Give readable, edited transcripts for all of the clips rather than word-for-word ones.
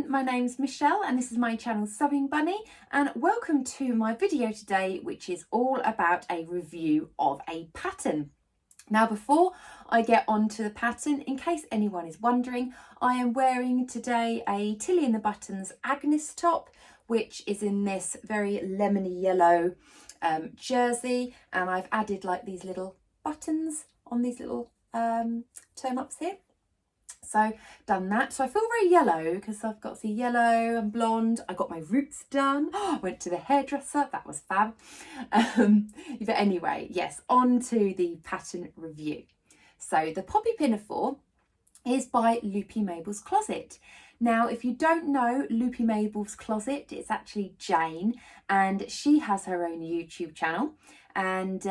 my name's Michelle and this is my channel Sewing Bunny, and welcome to my video today, which is all about a review of a pattern. Now, before I get on to the pattern, in case anyone is wondering, I am wearing today a Tilly and the Buttons Agnes top, which is in this very lemony yellow jersey, and I've added like these little buttons on these little turn-ups here. So done that. So I feel very yellow because I've got the yellow and blonde. I got my roots done. Went to the hairdresser. That was fab. But anyway, yes, on to the pattern review. So the Poppy Pinafore is by Loopy Mabel's Closet. Now, if you don't know Loopy Mabel's Closet, it's actually Jane, and she has her own YouTube channel, and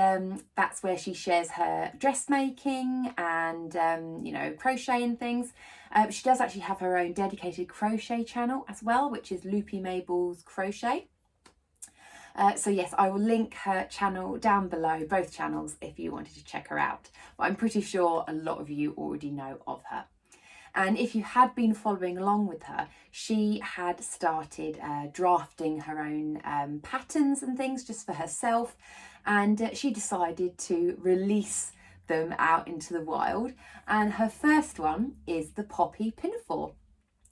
that's where she shares her dressmaking and you know, crochet and things. She does actually have her own dedicated crochet channel as well, which is Loopy Mabel's Crochet. So yes, I will link her channel down below, both channels, if you wanted to check her out. But I'm pretty sure a lot of you already know of her. And if you had been following along with her, she had started drafting her own patterns and things just for herself. And she decided to release them out into the wild. And her first one is the Poppy Pinafore,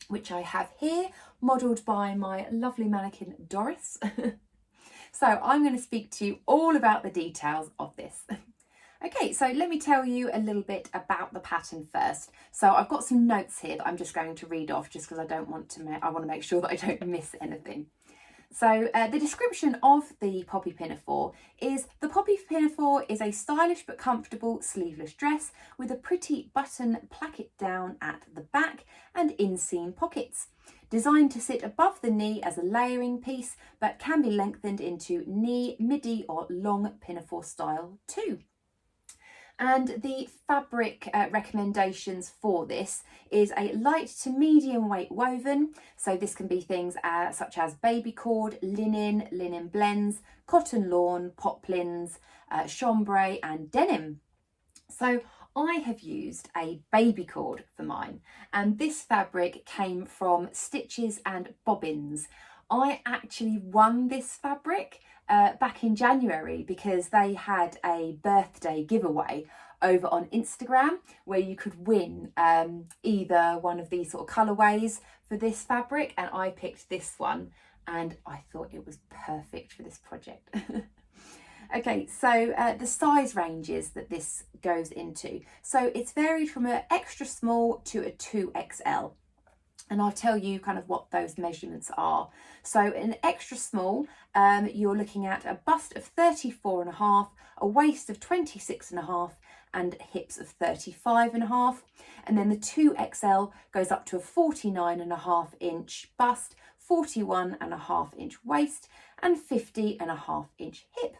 which I have here, modelled by my lovely mannequin Doris. So I'm going to speak to you all about the details of this. Okay, so let me tell you a little bit about the pattern first. So I've got some notes here that I'm just going to read off just because I want to make sure that I don't miss anything. So the description of the Poppy Pinafore is: the Poppy Pinafore is a stylish but comfortable sleeveless dress with a pretty button placket down at the back and inseam pockets. Designed to sit above the knee as a layering piece, but can be lengthened into knee, midi or long pinafore style too. And the fabric recommendations for this is a light to medium weight woven. So this can be things such as baby cord, linen, linen blends, cotton lawn, poplins, chambray and denim. So I have used a baby cord for mine, and this fabric came from Stitches and Bobbins. I actually won this fabric back in January because they had a birthday giveaway over on Instagram where you could win either one of these sort of colourways for this fabric, and I picked this one and I thought it was perfect for this project. Okay, so the size ranges that this goes into. So it's varied from an extra small to a 2XL. And I'll tell you kind of what those measurements are. So an extra small, you're looking at a bust of 34.5, a waist of 26.5 and hips of 35.5. And then the 2XL goes up to a 49.5 inch bust, 41.5 inch waist and 50.5 inch hip.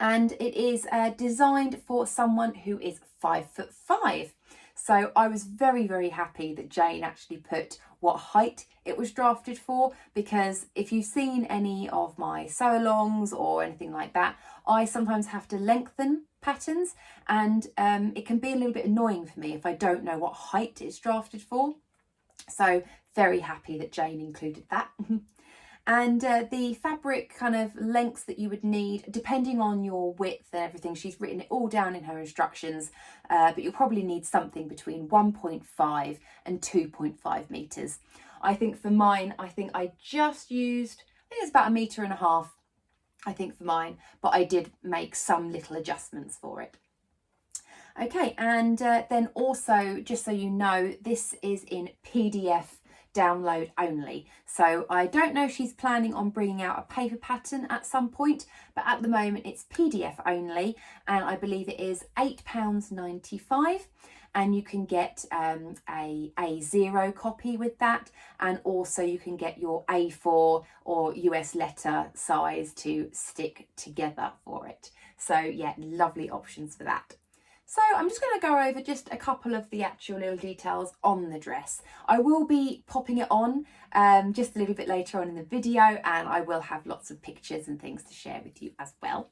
And it is designed for someone who is 5'5". So I was very, very happy that Jane actually put what height it was drafted for, because if you've seen any of my sew-alongs or anything like that, I sometimes have to lengthen patterns, and it can be a little bit annoying for me if I don't know what height it's drafted for. So very happy that Jane included that. And the fabric kind of lengths that you would need, depending on your width and everything, she's written it all down in her instructions, but you'll probably need something between 1.5 and 2.5 metres. I think for mine, I think I just used, I think it's about 1.5 metres, I think for mine, but I did make some little adjustments for it. Okay, and then also, just so you know, this is in PDF download only. So I don't know if she's planning on bringing out a paper pattern at some point, but at the moment it's PDF only, and I believe it is £8.95, and you can get a A0 copy with that, and also you can get your A4 or US letter size to stick together for it. So yeah, lovely options for that. So I'm just going to go over just a couple of the actual little details on the dress. I will be popping it on just a little bit later on in the video, and I will have lots of pictures and things to share with you as well.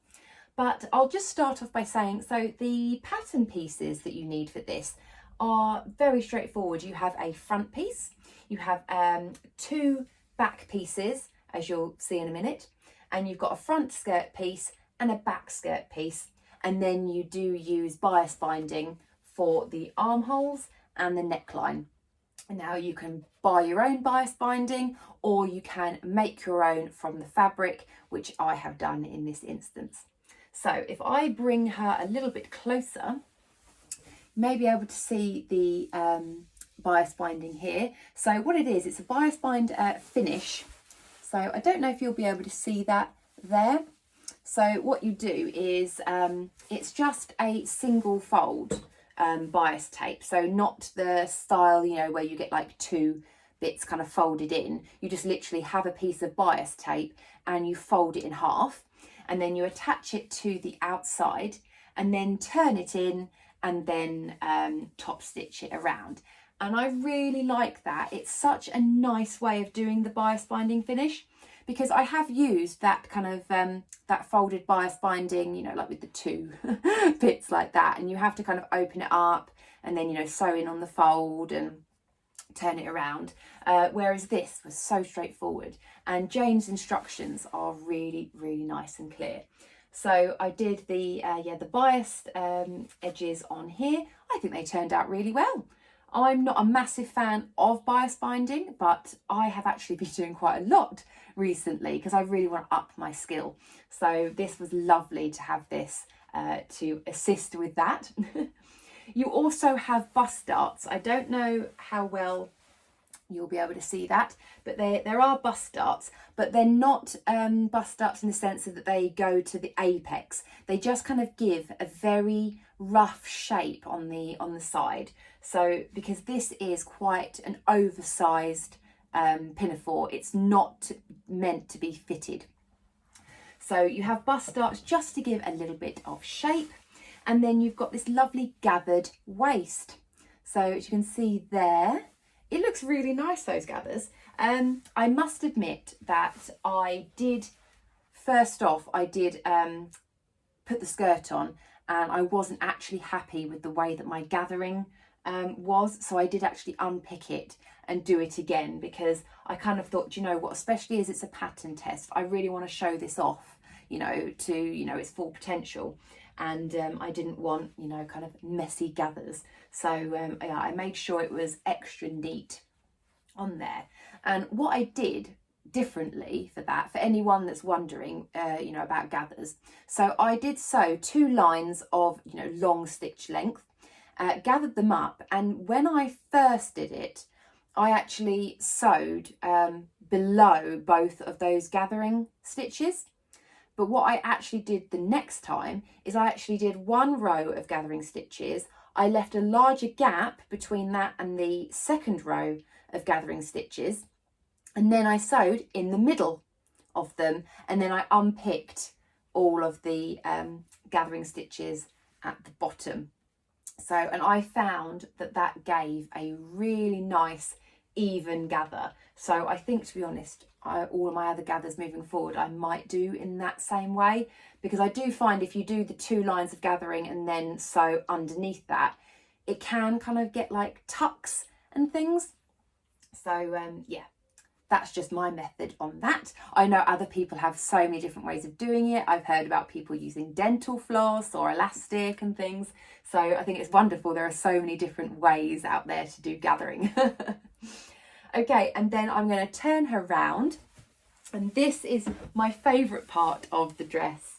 But I'll just start off by saying, so the pattern pieces that you need for this are very straightforward. You have a front piece, you have 2 back pieces, as you'll see in a minute, and you've got a front skirt piece and a back skirt piece, and then you do use bias binding for the armholes and the neckline. Now you can buy your own bias binding, or you can make your own from the fabric, which I have done in this instance. So if I bring her a little bit closer, you may be able to see the bias binding here. So what it is, it's a bias bind finish. So I don't know if you'll be able to see that there. So what you do is it's just a single fold bias tape. So not the style, you know, where you get like 2 bits kind of folded in. You just literally have a piece of bias tape and you fold it in half, and then you attach it to the outside and then turn it in and then top stitch it around. And I really like that. It's such a nice way of doing the bias binding finish, because I have used that kind of that folded bias binding, you know, like with the 2 bits like that, and you have to kind of open it up and then, you know, sew in on the fold and turn it around, whereas this was so straightforward, and Jane's instructions are really, really nice and clear. So I did the biased edges on here. I think they turned out really well. I'm not a massive fan of bias binding, but I have actually been doing quite a lot recently because I really want to up my skill. So this was lovely to have this to assist with that. You also have bust darts. I don't know how well you'll be able to see that, but there are bust darts, but they're not bust darts in the sense that they go to the apex. They just kind of give a very rough shape on the side. So because this is quite an oversized pinafore, it's not meant to be fitted. So you have bust darts just to give a little bit of shape, and then you've got this lovely gathered waist. So as you can see there, it looks really nice, those gathers. I must admit that I did put the skirt on, and I wasn't actually happy with the way that my gathering was. So I did actually unpick it and do it again, because I kind of thought, you know what, especially as it's a pattern test, I really want to show this off, you know, to, you know, its full potential. And I didn't want, you know, kind of messy gathers. So yeah, I made sure it was extra neat on there. And what I did differently for that, for anyone that's wondering, you know, about gathers. So I did sew 2 lines of, you know, long stitch length, gathered them up. And when I first did it, I actually sewed below both of those gathering stitches. But what I actually did the next time is I actually did 1 row of gathering stitches. I left a larger gap between that and the second row of gathering stitches. And then I sewed in the middle of them. And then I unpicked all of the gathering stitches at the bottom. So, and I found that that gave a really nice even gather. So I think, to be honest, all of my other gathers moving forward I might do in that same way, because I do find if you do the 2 lines of gathering and then sew underneath that, it can kind of get like tucks and things. So yeah, that's just my method on that. I know other people have so many different ways of doing it. I've heard about people using dental floss or elastic and things. So I think it's wonderful. There are so many different ways out there to do gathering. Okay, and then I'm going to turn her round, and this is my favourite part of the dress.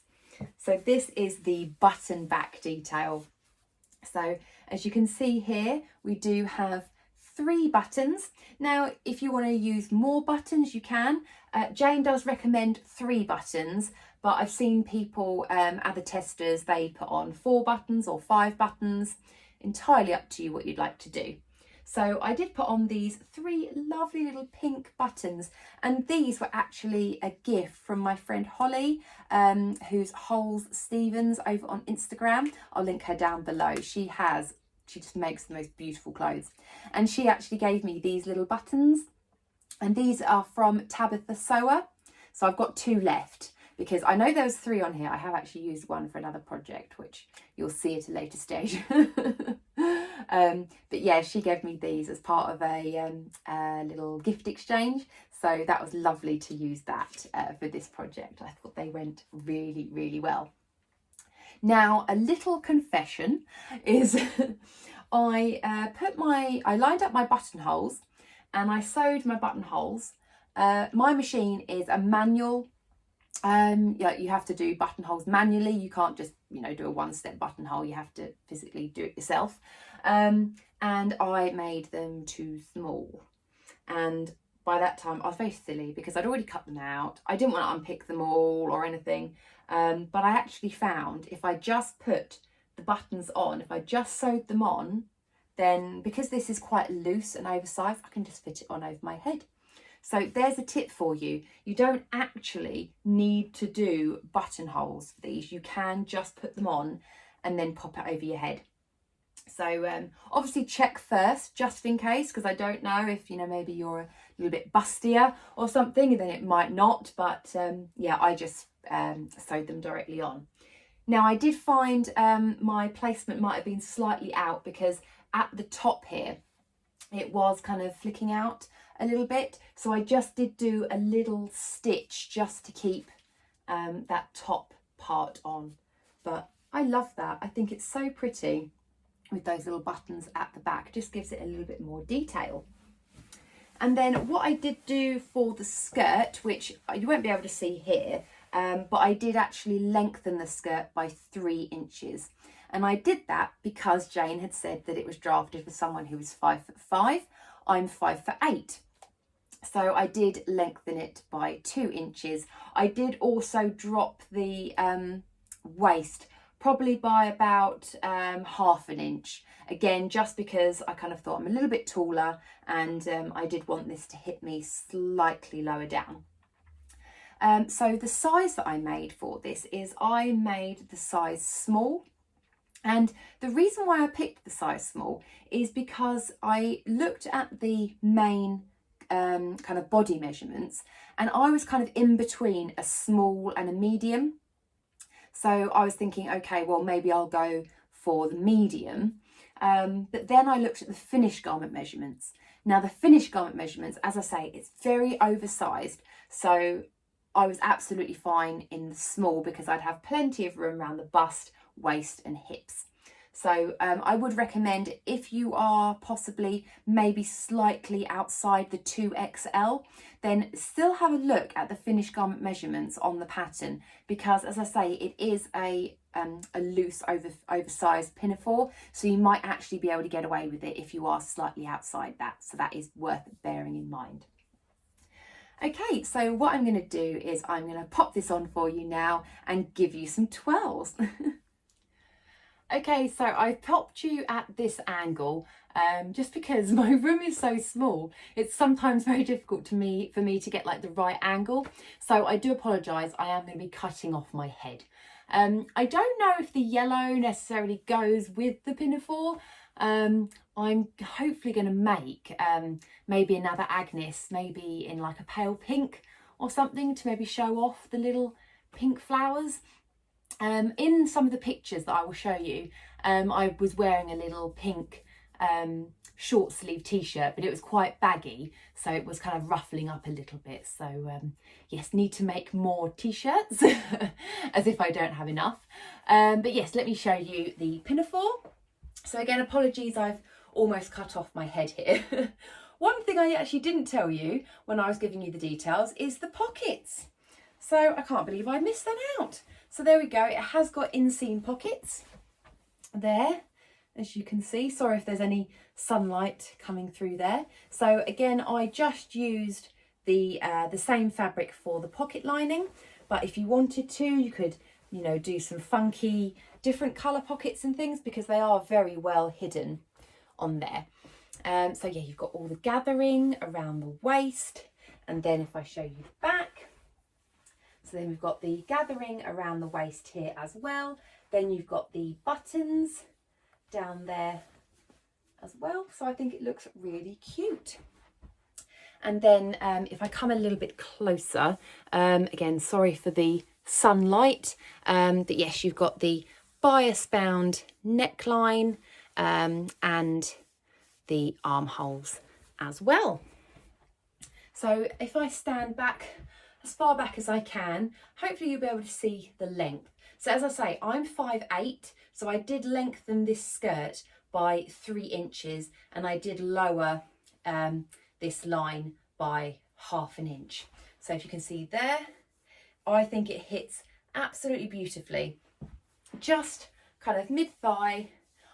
So this is the button back detail. So as you can see here, we do have 3 buttons. Now, if you want to use more buttons, you can. Jane does recommend 3 buttons, but I've seen people, other testers, they put on 4 buttons or 5 buttons. Entirely up to you what you'd like to do. So I did put on these 3 lovely little pink buttons, and these were actually a gift from my friend Holly, who's Holes Stevens over on Instagram. I'll link her down below. She just makes the most beautiful clothes, and she actually gave me these little buttons, and these are from Tabitha Sewer. So I've got 2 left, because I know there was 3 on here. I have actually used one for another project, which you'll see at a later stage. But yeah, she gave me these as part of a little gift exchange. So that was lovely to use that for this project. I thought they went really, really well. Now, a little confession is I lined up my buttonholes and I sewed my buttonholes. My machine is a manual. Yeah, you have to do buttonholes manually. You can't just, do a one-step buttonhole. You have to physically do it yourself. And I made them too small. And by that time, I was very silly because I'd already cut them out. I didn't want to unpick them all or anything. But I actually found if I just put the buttons on, if I just sewed them on, then because this is quite loose and oversized, I can just fit it on over my head. So there's a tip for you. You don't actually need to do buttonholes for these. You can just put them on and then pop it over your head. So obviously check first, just in case, because I don't know if, maybe you're a little bit bustier or something, and then it might not. But yeah, I just sewed them directly on. Now, I did find my placement might have been slightly out because at the top here, it was kind of flicking out a little bit. So I just did do a little stitch just to keep that top part on. But I love that. I think it's so pretty with those little buttons at the back. It just gives it a little bit more detail. And then what I did do for the skirt, which you won't be able to see here, but I did actually lengthen the skirt by 3 inches. And I did that because Jane had said that it was drafted for someone who was 5'5". I'm 5'8". So I did lengthen it by 2 inches. I did also drop the waist probably by about half an inch. Again, just because I kind of thought I'm a little bit taller and I did want this to hit me slightly lower down. So the size that I made for this is I made the size small. And the reason why I picked the size small is because I looked at the main kind of body measurements and I was kind of in between a small and a medium. So I was thinking, okay, well, maybe I'll go for the medium. But then I looked at the finished garment measurements. Now, the finished garment measurements, as I say, it's very oversized. So I was absolutely fine in the small because I'd have plenty of room around the bust, waist and hips. So I would recommend, if you are possibly maybe slightly outside the 2XL, then still have a look at the finished garment measurements on the pattern, because as I say, it is a loose oversized pinafore, so you might actually be able to get away with it if you are slightly outside that. So that is worth bearing in mind. Okay, so what I'm going to do is I'm going to pop this on for you now and give you some twirls. Okay, so I've popped you at this angle just because my room is so small. It's sometimes very difficult for me to get like the right angle. So I do apologise, I am going to be cutting off my head. I don't know if the yellow necessarily goes with the pinafore. I'm hopefully going to make maybe another Agnes, maybe in like a pale pink or something, to maybe show off the little pink flowers. In some of the pictures that I will show you, I was wearing a little pink short sleeve t-shirt, but it was quite baggy, so it was kind of ruffling up a little bit. So yes, need to make more t-shirts as if I don't have enough. But yes, let me show you the pinafore. So again, apologies, I've almost cut off my head here. One thing I actually didn't tell you when I was giving you the details is the pockets. So I can't believe I missed that out. So there we go. It has got inseam pockets there, as you can see. Sorry if there's any sunlight coming through there. So again, I just used the same fabric for the pocket lining, but if you wanted to, you could, do some funky different colour pockets and things, because they are very well hidden on there. So yeah, you've got all the gathering around the waist, and then if I show you the back, so then we've got the gathering around the waist here as well. Then you've got the buttons down there as well. So I think it looks really cute. And then if I come a little bit closer, again, sorry for the sunlight, but yes, you've got the bias bound neckline, and the armholes as well. So if I stand back as far back as I can, hopefully you'll be able to see the length. So as I say, I'm 5'8", so I did lengthen this skirt by 3 inches, and I did lower this line by ½ an inch. So if you can see there, I think it hits absolutely beautifully. Just kind of mid-thigh.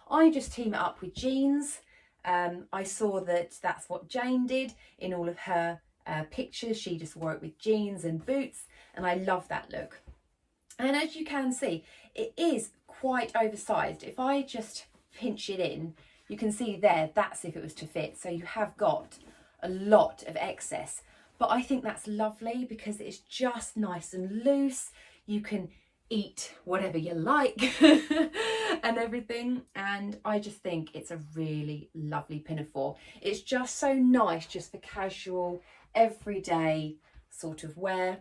I just team it up with jeans. I saw that that's what Jane did in all of her pictures. She just wore it with jeans and boots, and I love that look. And as you can see, it is quite oversized. If I just pinch it in, you can see there, that's if it was to fit. So you have got a lot of excess, but I think that's lovely because it's just nice and loose. You can eat whatever you like and everything, and I just think it's a really lovely pinafore. It's just so nice just for casual, everyday sort of wear,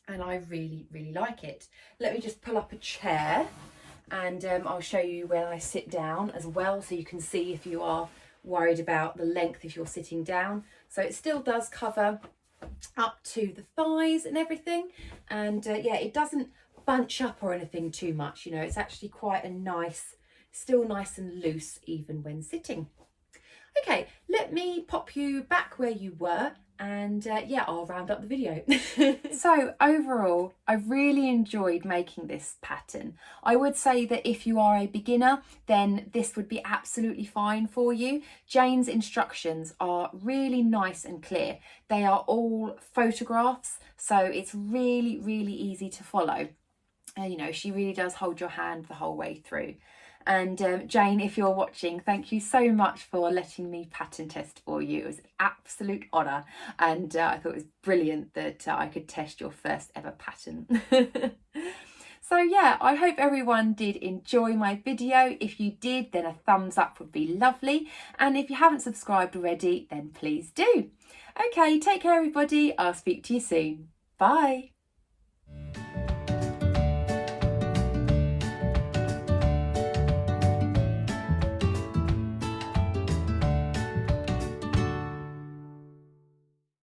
and I really like it. Let me just pull up a chair, and I'll show you when I sit down as well, so you can see if you are worried about the length if you're sitting down. So it still does cover up to the thighs and everything, and yeah, it doesn't bunch up or anything too much, you know. It's actually quite a nice, still nice and loose even when sitting. Okay, let me pop you back where you were, and yeah, I'll round up the video. So overall, I've really enjoyed making this pattern. I would say that if you are a beginner, then this would be absolutely fine for you. Jane's instructions are really nice and clear. They are all photographs, so it's really easy to follow. You know, she really does hold your hand the whole way through. And Jane, if you're watching, thank you so much for letting me pattern test for you. It was an absolute honour, and I thought it was brilliant that I could test your first ever pattern. So yeah, I hope everyone did enjoy my video. If you did, then a thumbs up would be lovely. And if you haven't subscribed already, then please do. Okay, take care everybody. I'll speak to you soon. Bye.